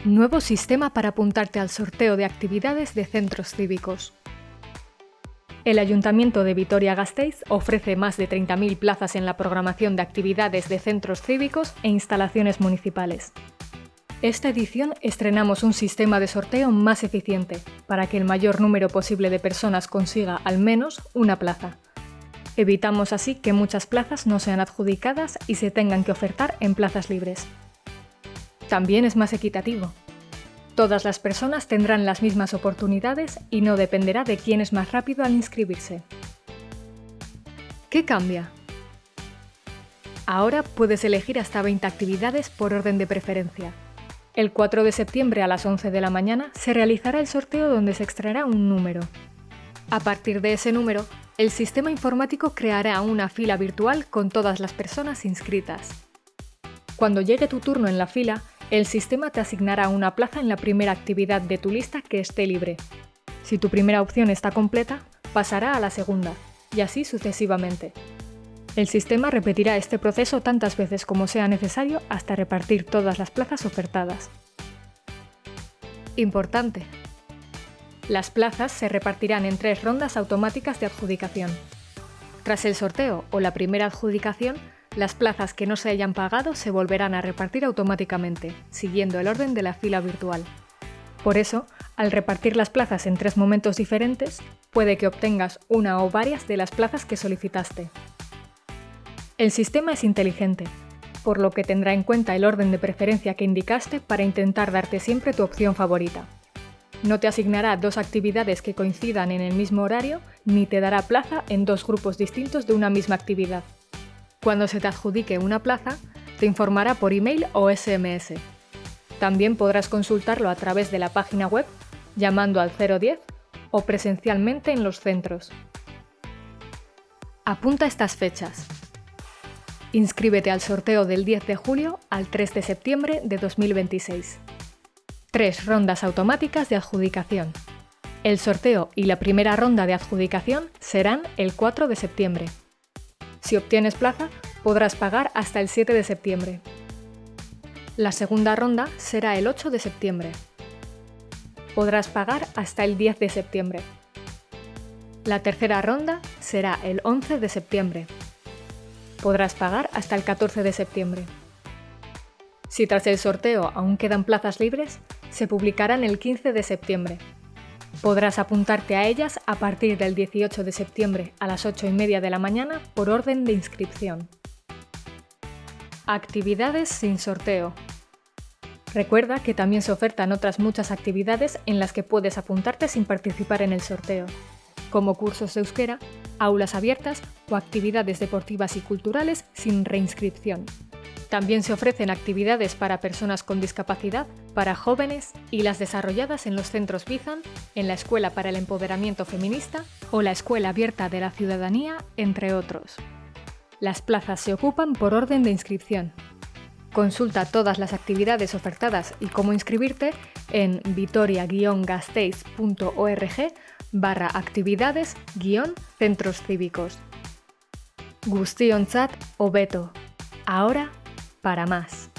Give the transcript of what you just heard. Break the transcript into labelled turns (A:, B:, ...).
A: Nuevo sistema para apuntarte al sorteo de actividades de centros cívicos. El Ayuntamiento de Vitoria-Gasteiz ofrece más de 30.000 plazas en la programación de actividades de centros cívicos e instalaciones municipales. Esta edición estrenamos un sistema de sorteo más eficiente, para que el mayor número posible de personas consiga al menos una plaza. Evitamos así que muchas plazas no sean adjudicadas y se tengan que ofertar en plazas libres. También es más equitativo. Todas las personas tendrán las mismas oportunidades y no dependerá de quién es más rápido al inscribirse. ¿Qué cambia? Ahora puedes elegir hasta 20 actividades por orden de preferencia. El 4 de septiembre a las 11 de la mañana se realizará el sorteo donde se extraerá un número. A partir de ese número, el sistema informático creará una fila virtual con todas las personas inscritas. Cuando llegue tu turno en la fila, el sistema te asignará una plaza en la primera actividad de tu lista que esté libre. Si tu primera opción está completa, pasará a la segunda, y así sucesivamente. El sistema repetirá este proceso tantas veces como sea necesario hasta repartir todas las plazas ofertadas. Importante: las plazas se repartirán en 3 rondas automáticas de adjudicación. Tras el sorteo o la primera adjudicación, las plazas que no se hayan pagado se volverán a repartir automáticamente, siguiendo el orden de la fila virtual. Por eso, al repartir las plazas en 3 momentos diferentes, puede que obtengas una o varias de las plazas que solicitaste. El sistema es inteligente, por lo que tendrá en cuenta el orden de preferencia que indicaste para intentar darte siempre tu opción favorita. No te asignará 2 actividades que coincidan en el mismo horario, ni te dará plaza en 2 grupos distintos de una misma actividad. Cuando se te adjudique una plaza, te informará por email o SMS. También podrás consultarlo a través de la página web, llamando al 010 o presencialmente en los centros. Apunta estas fechas. Inscríbete al sorteo del 10 de julio al 3 de septiembre de 2026. 3 rondas automáticas de adjudicación. El sorteo y la primera ronda de adjudicación serán el 4 de septiembre. Si obtienes plaza, podrás pagar hasta el 7 de septiembre. La segunda ronda será el 8 de septiembre. Podrás pagar hasta el 10 de septiembre. La tercera ronda será el 11 de septiembre. Podrás pagar hasta el 14 de septiembre. Si tras el sorteo aún quedan plazas libres, se publicarán el 15 de septiembre. Podrás apuntarte a ellas a partir del 18 de septiembre a las 8:30 de la mañana por orden de inscripción. Actividades sin sorteo. Recuerda que también se ofertan otras muchas actividades en las que puedes apuntarte sin participar en el sorteo, como cursos de euskera, aulas abiertas o actividades deportivas y culturales sin reinscripción. También se ofrecen actividades para personas con discapacidad, para jóvenes y las desarrolladas en los centros Bizan, en la Escuela para el Empoderamiento Feminista o la Escuela Abierta de la Ciudadanía, entre otros. Las plazas se ocupan por orden de inscripción. Consulta todas las actividades ofertadas y cómo inscribirte en vitoria-gasteiz.org/actividades-centros cívicos. Guztiontzat hobeto. Ahora, para más.